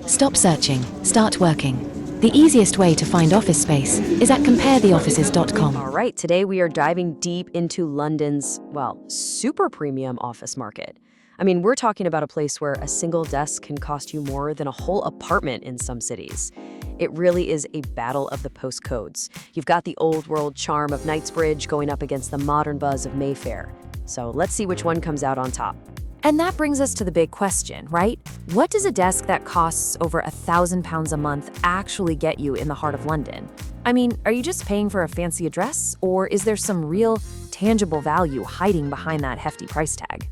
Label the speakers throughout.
Speaker 1: Stop searching, start working. The easiest way to find office space is at comparetheoffices.com.
Speaker 2: All right, today we are diving deep into London's, well, super premium office market. I mean, we're talking about a place where a single desk can cost you more than a whole apartment in some cities. It really is a battle of the postcodes. You've got the old world charm of Knightsbridge going up against the modern buzz of Mayfair. So let's see which one comes out on top.
Speaker 3: And that brings us to the big question, right? What does a desk that costs over £1,000 a month actually get you in the heart of London? I mean, are you just paying for a fancy address, or is there some real, tangible value hiding behind that hefty price tag?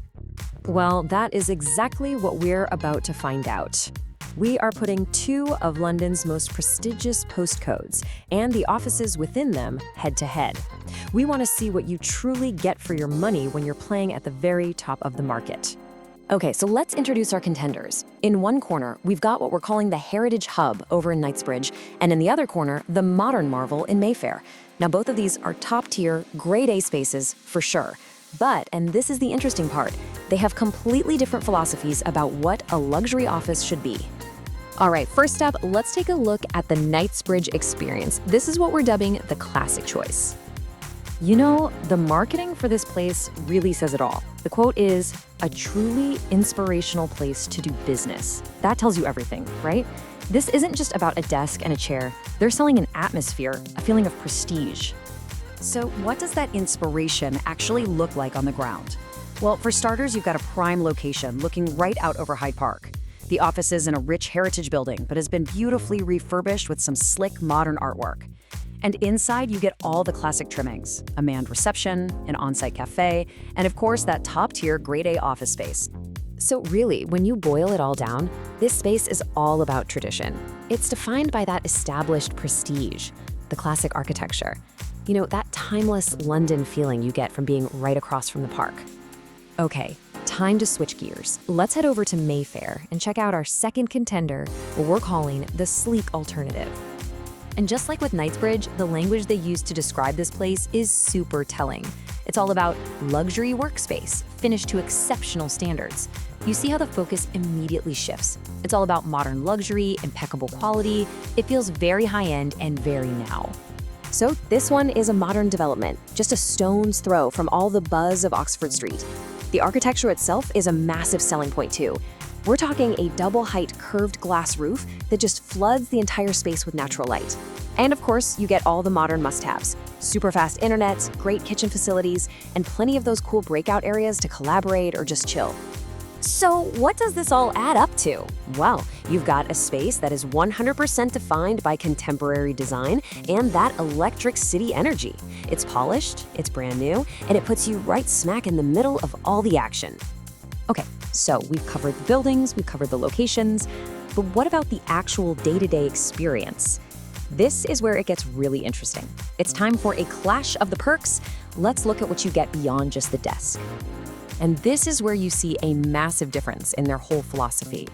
Speaker 3: Well, that is exactly what we're about to find out. We are putting two of London's most prestigious postcodes and the offices within them head to head. We want to see what you truly get for your money when you're playing at the very top of the market. Okay, so let's introduce our contenders. In one corner, we've got what we're calling the Heritage Hub over in Knightsbridge, and in the other corner, the Modern Marvel in Mayfair. Now, both of these are top-tier, grade A spaces for sure. But, and this is the interesting part, they have completely different philosophies about what a luxury office should be. All right, first up, let's take a look at the Knightsbridge experience. This is what we're dubbing the classic choice. You know, the marketing for this place really says it all. The quote is, "A truly inspirational place to do business." That tells you everything, right? This isn't just about a desk and a chair. They're selling an atmosphere, a feeling of prestige.
Speaker 4: So what does that inspiration actually look like on the ground? Well, for starters, you've got a prime location looking right out over Hyde Park. The office is in a rich heritage building, but has been beautifully refurbished with some slick modern artwork. And inside, you get all the classic trimmings, a manned reception, an on-site cafe, and of course, that top-tier grade A office space.
Speaker 3: So really, when you boil it all down, this space is all about tradition. It's defined by that established prestige, the classic architecture. You know, that timeless London feeling you get from being right across from the park. Okay, time to switch gears. Let's head over to Mayfair and check out our second contender, what we're calling the sleek alternative. And just like with Knightsbridge, the language they use to describe this place is super telling. It's all about luxury workspace, finished to exceptional standards. You see how the focus immediately shifts. It's all about modern luxury, impeccable quality. It feels very high-end and very now. So this one is a modern development, just a stone's throw from all the buzz of Oxford Street. The architecture itself is a massive selling point too. We're talking a double-height curved glass roof that just floods the entire space with natural light. And of course, you get all the modern must-haves. Super fast internet, great kitchen facilities, and plenty of those cool breakout areas to collaborate or just chill. So what does this all add up to? Well, you've got a space that is 100% defined by contemporary design and that electric city energy. It's polished, it's brand new, and it puts you right smack in the middle of all the action. Okay, so we've covered the buildings, we've covered the locations, but what about the actual day-to-day experience? This is where it gets really interesting. It's time for a clash of the perks. Let's look at what you get beyond just the desk. And this is where you see a massive difference in their whole philosophy.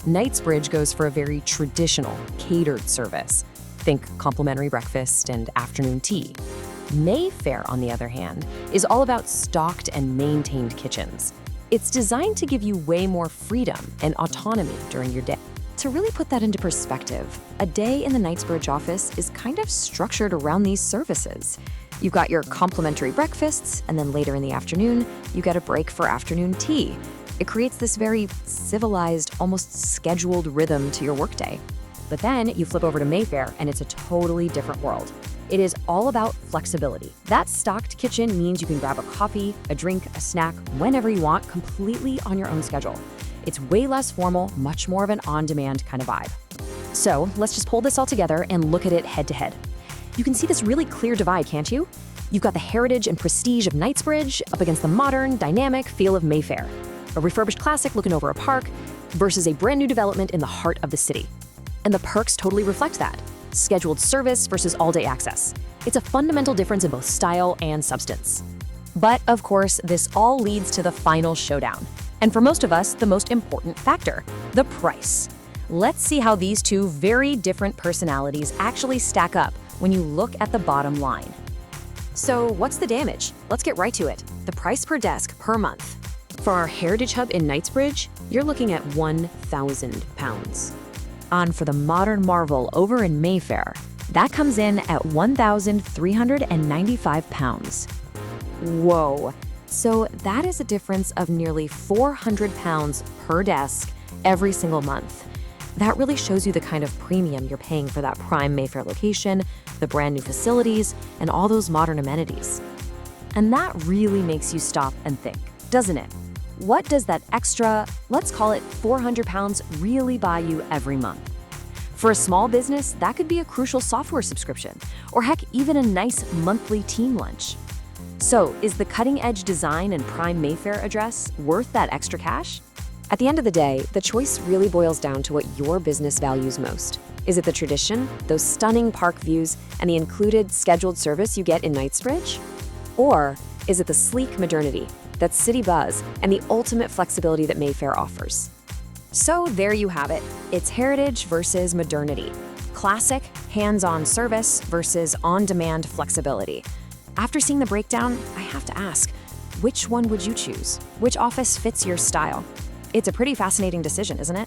Speaker 3: Knightsbridge goes for a very traditional, catered service. Think complimentary breakfast and afternoon tea. Mayfair, on the other hand, is all about stocked and maintained kitchens. It's designed to give you way more freedom and autonomy during your day. To really put that into perspective, a day in the Knightsbridge office is kind of structured around these services. You've got your complimentary breakfasts, and then later in the afternoon, you get a break for afternoon tea. It creates this very civilized, almost scheduled rhythm to your workday. But then you flip over to Mayfair, and it's a totally different world. It is all about flexibility. That stocked kitchen means you can grab a coffee, a drink, a snack, whenever you want, completely on your own schedule. It's way less formal, much more of an on-demand kind of vibe. So let's just pull this all together and look at it head-to-head. You can see this really clear divide, can't you? You've got the heritage and prestige of Knightsbridge up against the modern, dynamic feel of Mayfair. A refurbished classic looking over a park versus a brand new development in the heart of the city. And the perks totally reflect that. Scheduled service versus all-day access. It's a fundamental difference in both style and substance. But of course, this all leads to the final showdown. And for most of us, the most important factor, the price. Let's see how these two very different personalities actually stack up when you look at the bottom line. So what's the damage? Let's get right to it. The price per desk per month. For our Heritage Hub in Knightsbridge, you're looking at £1,000.
Speaker 4: On for the modern marvel over in Mayfair. That comes in at 1,395 pounds. Whoa. So that is a difference of nearly 400 pounds per desk every single month. That really shows you the kind of premium you're paying for that prime Mayfair location, the brand new facilities, and all those modern amenities. And that really makes you stop and think, doesn't it? What does that extra, let's call it 400 pounds, really buy you every month? For a small business, that could be a crucial software subscription, or heck, even a nice monthly team lunch. So, is the cutting-edge design and prime Mayfair address worth that extra cash?
Speaker 3: At the end of the day, the choice really boils down to what your business values most. Is it the tradition, those stunning park views, and the included scheduled service you get in Knightsbridge? Or is it the sleek modernity, that city buzz, and the ultimate flexibility that Mayfair offers? So there you have it. It's heritage versus modernity. Classic, hands-on service versus on-demand flexibility. After seeing the breakdown, I have to ask, which one would you choose? Which office fits your style? It's a pretty fascinating decision, isn't it?